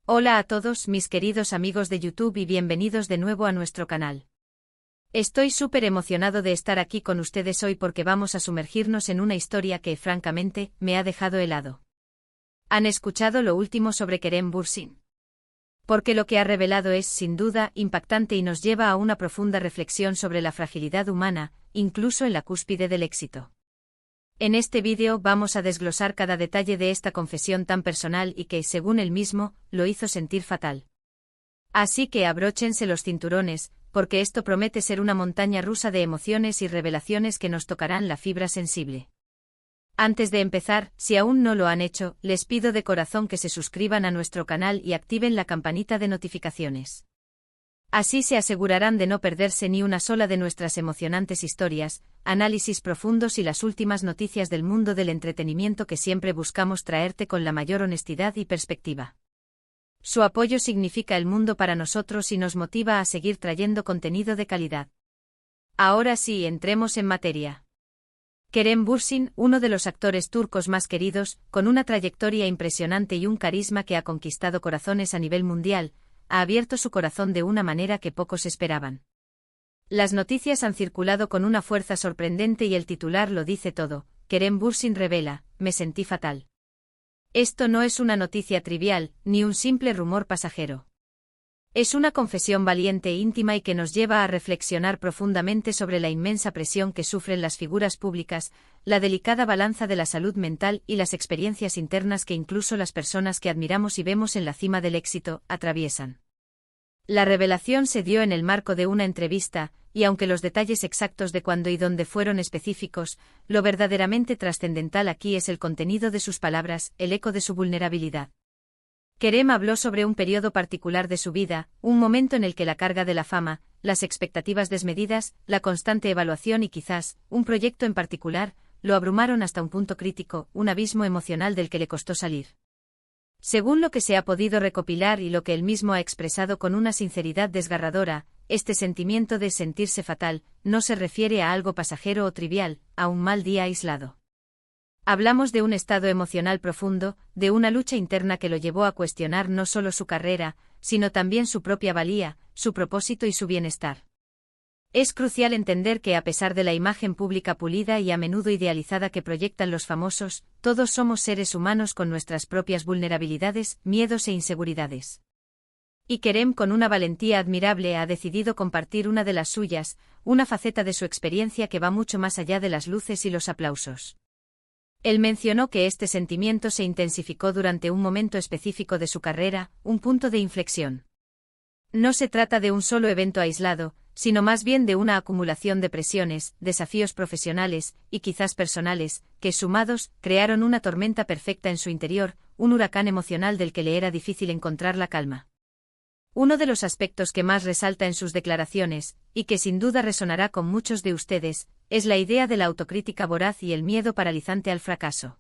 Hola a todos mis queridos amigos de YouTube y bienvenidos de nuevo a nuestro canal. Estoy súper emocionado de estar aquí con ustedes hoy porque vamos a sumergirnos en una historia que, francamente, me ha dejado helado. ¿Han escuchado lo último sobre Kerem Bürsin? Porque lo que ha revelado es, sin duda, impactante y nos lleva a una profunda reflexión sobre la fragilidad humana, incluso en la cúspide del éxito. En este vídeo vamos a desglosar cada detalle de esta confesión tan personal y que, según él mismo, lo hizo sentir fatal. Así que abróchense los cinturones, porque esto promete ser una montaña rusa de emociones y revelaciones que nos tocarán la fibra sensible. Antes de empezar, si aún no lo han hecho, les pido de corazón que se suscriban a nuestro canal y activen la campanita de notificaciones. Así se asegurarán de no perderse ni una sola de nuestras emocionantes historias, análisis profundos y las últimas noticias del mundo del entretenimiento que siempre buscamos traerte con la mayor honestidad y perspectiva. Su apoyo significa el mundo para nosotros y nos motiva a seguir trayendo contenido de calidad. Ahora sí, entremos en materia. Kerem Bürsin, uno de los actores turcos más queridos, con una trayectoria impresionante y un carisma que ha conquistado corazones a nivel mundial, ha abierto su corazón de una manera que pocos esperaban. Las noticias han circulado con una fuerza sorprendente y el titular lo dice todo: Kerem Bürsin revela, me sentí fatal. Esto no es una noticia trivial, ni un simple rumor pasajero. Es una confesión valiente e íntima y que nos lleva a reflexionar profundamente sobre la inmensa presión que sufren las figuras públicas, la delicada balanza de la salud mental y las experiencias internas que incluso las personas que admiramos y vemos en la cima del éxito, atraviesan. La revelación se dio en el marco de una entrevista, y aunque los detalles exactos de cuándo y dónde fueron específicos, lo verdaderamente trascendental aquí es el contenido de sus palabras, el eco de su vulnerabilidad. Kerem habló sobre un periodo particular de su vida, un momento en el que la carga de la fama, las expectativas desmedidas, la constante evaluación y quizás, un proyecto en particular, lo abrumaron hasta un punto crítico, un abismo emocional del que le costó salir. Según lo que se ha podido recopilar y lo que él mismo ha expresado con una sinceridad desgarradora, este sentimiento de sentirse fatal no se refiere a algo pasajero o trivial, a un mal día aislado. Hablamos de un estado emocional profundo, de una lucha interna que lo llevó a cuestionar no solo su carrera, sino también su propia valía, su propósito y su bienestar. Es crucial entender que a pesar de la imagen pública pulida y a menudo idealizada que proyectan los famosos, todos somos seres humanos con nuestras propias vulnerabilidades, miedos e inseguridades. Y Kerem, con una valentía admirable, ha decidido compartir una de las suyas, una faceta de su experiencia que va mucho más allá de las luces y los aplausos. Él mencionó que este sentimiento se intensificó durante un momento específico de su carrera, un punto de inflexión. No se trata de un solo evento aislado, sino más bien de una acumulación de presiones, desafíos profesionales, y quizás personales, que sumados, crearon una tormenta perfecta en su interior, un huracán emocional del que le era difícil encontrar la calma. Uno de los aspectos que más resalta en sus declaraciones, y que sin duda resonará con muchos de ustedes, es la idea de la autocrítica voraz y el miedo paralizante al fracaso.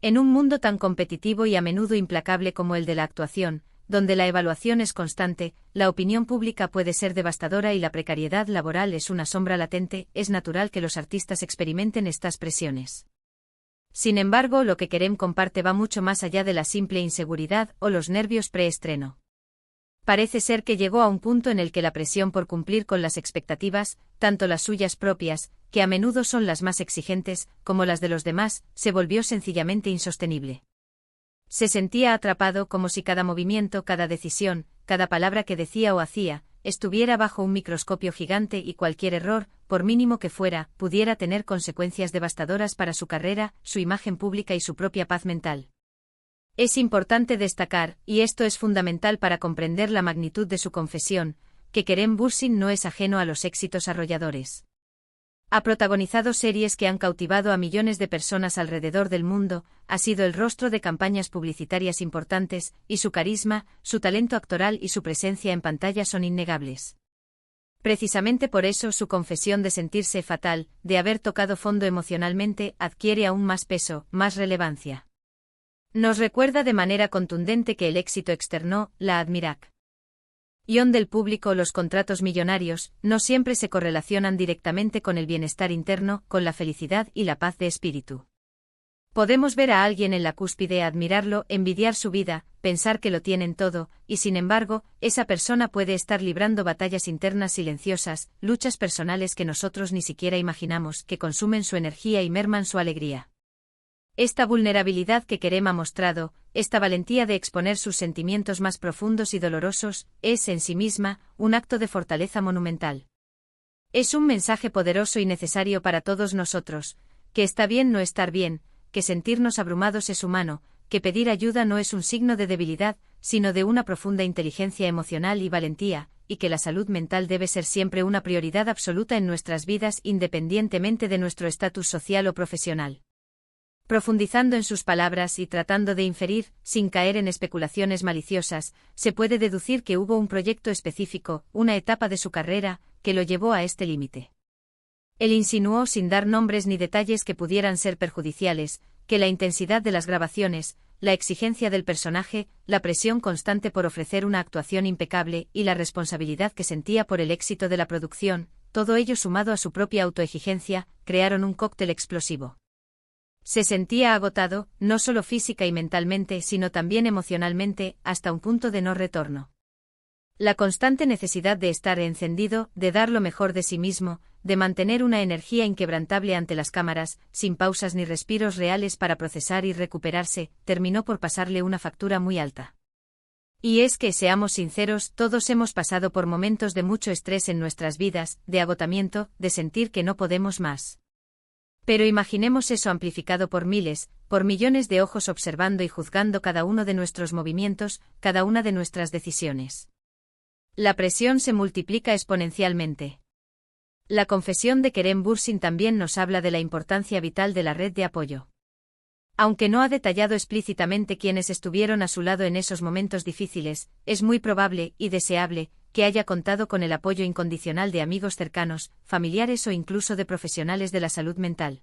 En un mundo tan competitivo y a menudo implacable como el de la actuación, donde la evaluación es constante, la opinión pública puede ser devastadora y la precariedad laboral es una sombra latente, es natural que los artistas experimenten estas presiones. Sin embargo, lo que Kerem comparte va mucho más allá de la simple inseguridad o los nervios preestreno. Parece ser que llegó a un punto en el que la presión por cumplir con las expectativas, tanto las suyas propias, que a menudo son las más exigentes, como las de los demás, se volvió sencillamente insostenible. Se sentía atrapado como si cada movimiento, cada decisión, cada palabra que decía o hacía, estuviera bajo un microscopio gigante y cualquier error, por mínimo que fuera, pudiera tener consecuencias devastadoras para su carrera, su imagen pública y su propia paz mental. Es importante destacar, y esto es fundamental para comprender la magnitud de su confesión, que Kerem Bürsin no es ajeno a los éxitos arrolladores. Ha protagonizado series que han cautivado a millones de personas alrededor del mundo, ha sido el rostro de campañas publicitarias importantes, y su carisma, su talento actoral y su presencia en pantalla son innegables. Precisamente por eso su confesión de sentirse fatal, de haber tocado fondo emocionalmente, adquiere aún más peso, más relevancia. Nos recuerda de manera contundente que el éxito externo, la admiración del público o los contratos millonarios, no siempre se correlacionan directamente con el bienestar interno, con la felicidad y la paz de espíritu. Podemos ver a alguien en la cúspide, admirarlo, envidiar su vida, pensar que lo tienen todo, y sin embargo, esa persona puede estar librando batallas internas silenciosas, luchas personales que nosotros ni siquiera imaginamos, que consumen su energía y merman su alegría. Esta vulnerabilidad que Kerem ha mostrado, esta valentía de exponer sus sentimientos más profundos y dolorosos, es en sí misma un acto de fortaleza monumental. Es un mensaje poderoso y necesario para todos nosotros, que está bien no estar bien, que sentirnos abrumados es humano, que pedir ayuda no es un signo de debilidad, sino de una profunda inteligencia emocional y valentía, y que la salud mental debe ser siempre una prioridad absoluta en nuestras vidas independientemente de nuestro estatus social o profesional. Profundizando en sus palabras y tratando de inferir, sin caer en especulaciones maliciosas, se puede deducir que hubo un proyecto específico, una etapa de su carrera, que lo llevó a este límite. Él insinuó sin dar nombres ni detalles que pudieran ser perjudiciales, que la intensidad de las grabaciones, la exigencia del personaje, la presión constante por ofrecer una actuación impecable y la responsabilidad que sentía por el éxito de la producción, todo ello sumado a su propia autoexigencia, crearon un cóctel explosivo. Se sentía agotado, no solo física y mentalmente, sino también emocionalmente, hasta un punto de no retorno. La constante necesidad de estar encendido, de dar lo mejor de sí mismo, de mantener una energía inquebrantable ante las cámaras, sin pausas ni respiros reales para procesar y recuperarse, terminó por pasarle una factura muy alta. Y es que, seamos sinceros, todos hemos pasado por momentos de mucho estrés en nuestras vidas, de agotamiento, de sentir que no podemos más. Pero imaginemos eso amplificado por miles, por millones de ojos observando y juzgando cada uno de nuestros movimientos, cada una de nuestras decisiones. La presión se multiplica exponencialmente. La confesión de Kerem Bürsin también nos habla de la importancia vital de la red de apoyo. Aunque no ha detallado explícitamente quiénes estuvieron a su lado en esos momentos difíciles, es muy probable y deseable que haya contado con el apoyo incondicional de amigos cercanos, familiares o incluso de profesionales de la salud mental.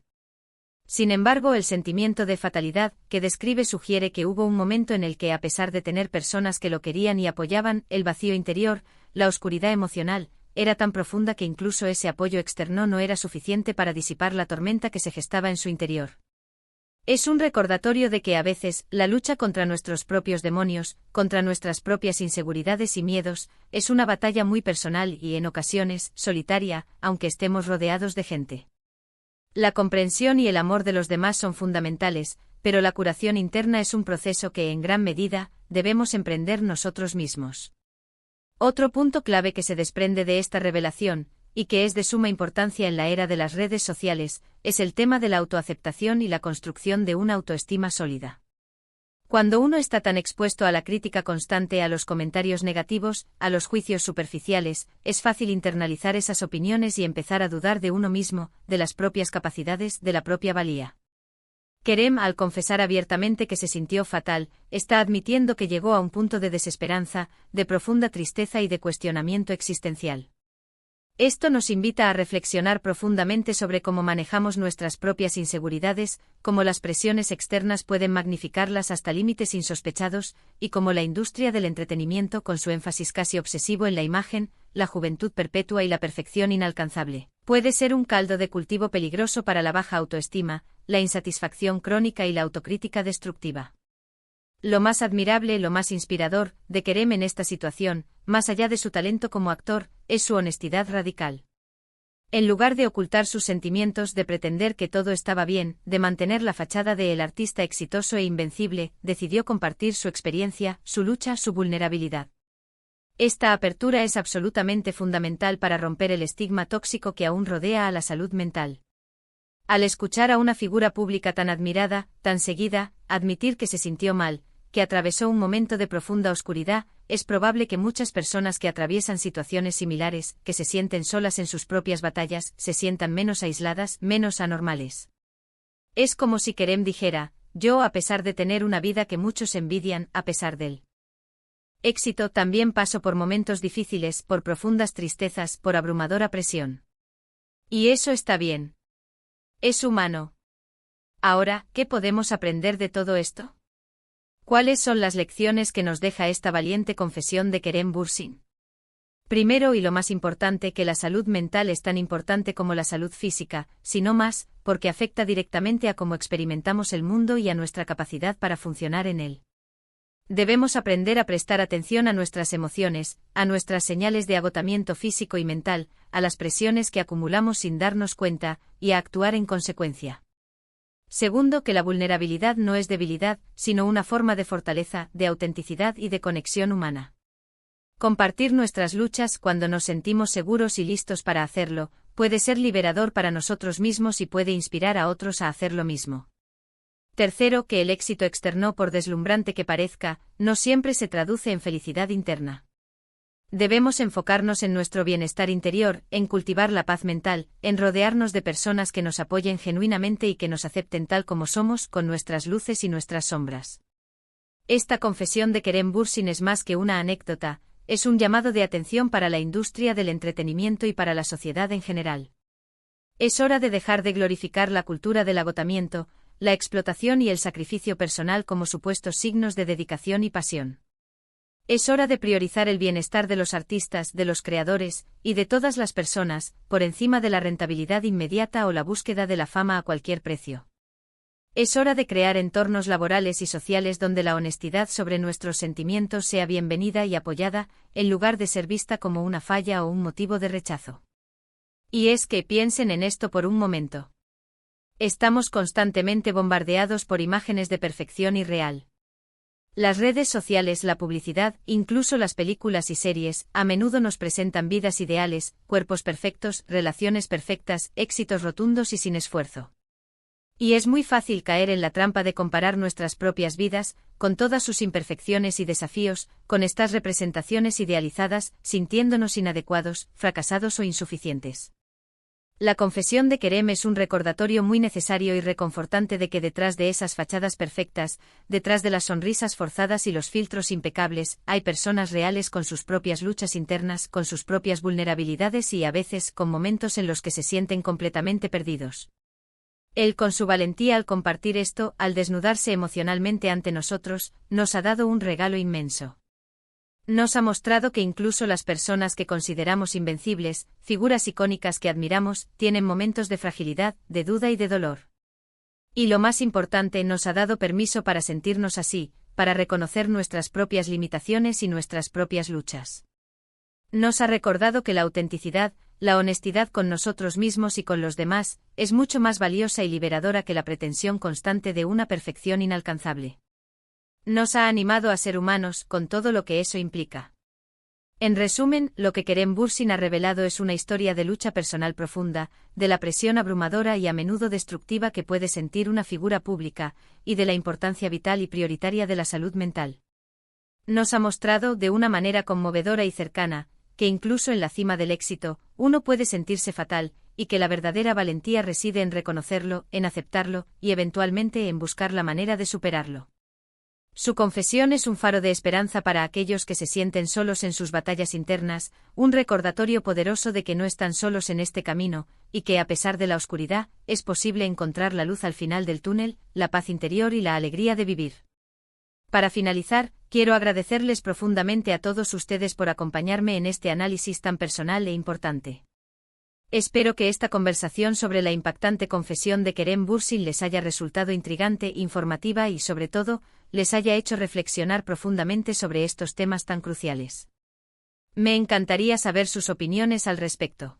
Sin embargo, el sentimiento de fatalidad que describe sugiere que hubo un momento en el que, a pesar de tener personas que lo querían y apoyaban, el vacío interior, la oscuridad emocional, era tan profunda que incluso ese apoyo externo no era suficiente para disipar la tormenta que se gestaba en su interior. Es un recordatorio de que a veces, la lucha contra nuestros propios demonios, contra nuestras propias inseguridades y miedos, es una batalla muy personal y, en ocasiones, solitaria, aunque estemos rodeados de gente. La comprensión y el amor de los demás son fundamentales, pero la curación interna es un proceso que, en gran medida, debemos emprender nosotros mismos. Otro punto clave que se desprende de esta revelación, y que es de suma importancia en la era de las redes sociales, es el tema de la autoaceptación y la construcción de una autoestima sólida. Cuando uno está tan expuesto a la crítica constante, a los comentarios negativos, a los juicios superficiales, es fácil internalizar esas opiniones y empezar a dudar de uno mismo, de las propias capacidades, de la propia valía. Kerem, al confesar abiertamente que se sintió fatal, está admitiendo que llegó a un punto de desesperanza, de profunda tristeza y de cuestionamiento existencial. Esto nos invita a reflexionar profundamente sobre cómo manejamos nuestras propias inseguridades, cómo las presiones externas pueden magnificarlas hasta límites insospechados, y cómo la industria del entretenimiento, con su énfasis casi obsesivo en la imagen, la juventud perpetua y la perfección inalcanzable, puede ser un caldo de cultivo peligroso para la baja autoestima, la insatisfacción crónica y la autocrítica destructiva. Lo más admirable, lo más inspirador, de Kerem en esta situación, más allá de su talento como actor, es su honestidad radical. En lugar de ocultar sus sentimientos, de pretender que todo estaba bien, de mantener la fachada de el artista exitoso e invencible, decidió compartir su experiencia, su lucha, su vulnerabilidad. Esta apertura es absolutamente fundamental para romper el estigma tóxico que aún rodea a la salud mental. Al escuchar a una figura pública tan admirada, tan seguida, admitir que se sintió mal, que atravesó un momento de profunda oscuridad, es probable que muchas personas que atraviesan situaciones similares, que se sienten solas en sus propias batallas, se sientan menos aisladas, menos anormales. Es como si Kerem dijera: yo, a pesar de tener una vida que muchos envidian, a pesar del éxito, también paso por momentos difíciles, por profundas tristezas, por abrumadora presión. Y eso está bien. Es humano. Ahora, ¿qué podemos aprender de todo esto? ¿Cuáles son las lecciones que nos deja esta valiente confesión de Kerem Bürsin? Primero y lo más importante, que la salud mental es tan importante como la salud física, si no más, porque afecta directamente a cómo experimentamos el mundo y a nuestra capacidad para funcionar en él. Debemos aprender a prestar atención a nuestras emociones, a nuestras señales de agotamiento físico y mental, a las presiones que acumulamos sin darnos cuenta, y a actuar en consecuencia. Segundo, que la vulnerabilidad no es debilidad, sino una forma de fortaleza, de autenticidad y de conexión humana. Compartir nuestras luchas cuando nos sentimos seguros y listos para hacerlo, puede ser liberador para nosotros mismos y puede inspirar a otros a hacer lo mismo. Tercero, que el éxito externo, por deslumbrante que parezca, no siempre se traduce en felicidad interna. Debemos enfocarnos en nuestro bienestar interior, en cultivar la paz mental, en rodearnos de personas que nos apoyen genuinamente y que nos acepten tal como somos, con nuestras luces y nuestras sombras. Esta confesión de Kerem Bürsin es más que una anécdota, es un llamado de atención para la industria del entretenimiento y para la sociedad en general. Es hora de dejar de glorificar la cultura del agotamiento, la explotación y el sacrificio personal como supuestos signos de dedicación y pasión. Es hora de priorizar el bienestar de los artistas, de los creadores, y de todas las personas, por encima de la rentabilidad inmediata o la búsqueda de la fama a cualquier precio. Es hora de crear entornos laborales y sociales donde la honestidad sobre nuestros sentimientos sea bienvenida y apoyada, en lugar de ser vista como una falla o un motivo de rechazo. Y es que piensen en esto por un momento. Estamos constantemente bombardeados por imágenes de perfección irreal. Las redes sociales, la publicidad, incluso las películas y series, a menudo nos presentan vidas ideales, cuerpos perfectos, relaciones perfectas, éxitos rotundos y sin esfuerzo. Y es muy fácil caer en la trampa de comparar nuestras propias vidas, con todas sus imperfecciones y desafíos, con estas representaciones idealizadas, sintiéndonos inadecuados, fracasados o insuficientes. La confesión de Kerem es un recordatorio muy necesario y reconfortante de que detrás de esas fachadas perfectas, detrás de las sonrisas forzadas y los filtros impecables, hay personas reales con sus propias luchas internas, con sus propias vulnerabilidades y a veces con momentos en los que se sienten completamente perdidos. Él, con su valentía al compartir esto, al desnudarse emocionalmente ante nosotros, nos ha dado un regalo inmenso. Nos ha mostrado que incluso las personas que consideramos invencibles, figuras icónicas que admiramos, tienen momentos de fragilidad, de duda y de dolor. Y lo más importante, nos ha dado permiso para sentirnos así, para reconocer nuestras propias limitaciones y nuestras propias luchas. Nos ha recordado que la autenticidad, la honestidad con nosotros mismos y con los demás, es mucho más valiosa y liberadora que la pretensión constante de una perfección inalcanzable. Nos ha animado a ser humanos, con todo lo que eso implica. En resumen, lo que Kerem Bürsin ha revelado es una historia de lucha personal profunda, de la presión abrumadora y a menudo destructiva que puede sentir una figura pública, y de la importancia vital y prioritaria de la salud mental. Nos ha mostrado, de una manera conmovedora y cercana, que incluso en la cima del éxito, uno puede sentirse fatal, y que la verdadera valentía reside en reconocerlo, en aceptarlo, y eventualmente en buscar la manera de superarlo. Su confesión es un faro de esperanza para aquellos que se sienten solos en sus batallas internas, un recordatorio poderoso de que no están solos en este camino, y que a pesar de la oscuridad, es posible encontrar la luz al final del túnel, la paz interior y la alegría de vivir. Para finalizar, quiero agradecerles profundamente a todos ustedes por acompañarme en este análisis tan personal e importante. Espero que esta conversación sobre la impactante confesión de Kerem Bürsin les haya resultado intrigante, informativa y, sobre todo, les haya hecho reflexionar profundamente sobre estos temas tan cruciales. Me encantaría saber sus opiniones al respecto.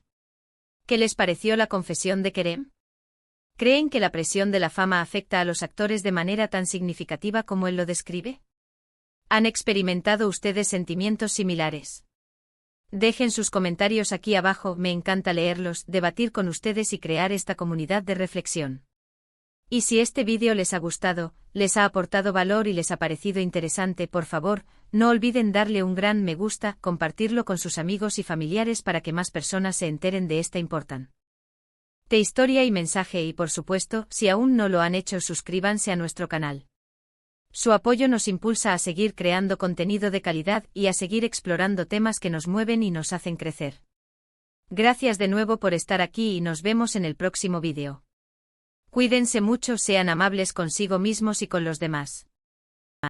¿Qué les pareció la confesión de Kerem? ¿Creen que la presión de la fama afecta a los actores de manera tan significativa como él lo describe? ¿Han experimentado ustedes sentimientos similares? Dejen sus comentarios aquí abajo, me encanta leerlos, debatir con ustedes y crear esta comunidad de reflexión. Y si este vídeo les ha gustado, les ha aportado valor y les ha parecido interesante, por favor, no olviden darle un gran me gusta, compartirlo con sus amigos y familiares para que más personas se enteren de esta importante historia y mensaje y, por supuesto, si aún no lo han hecho, suscríbanse a nuestro canal. Su apoyo nos impulsa a seguir creando contenido de calidad y a seguir explorando temas que nos mueven y nos hacen crecer. Gracias de nuevo por estar aquí y nos vemos en el próximo vídeo. Cuídense mucho, sean amables consigo mismos y con los demás.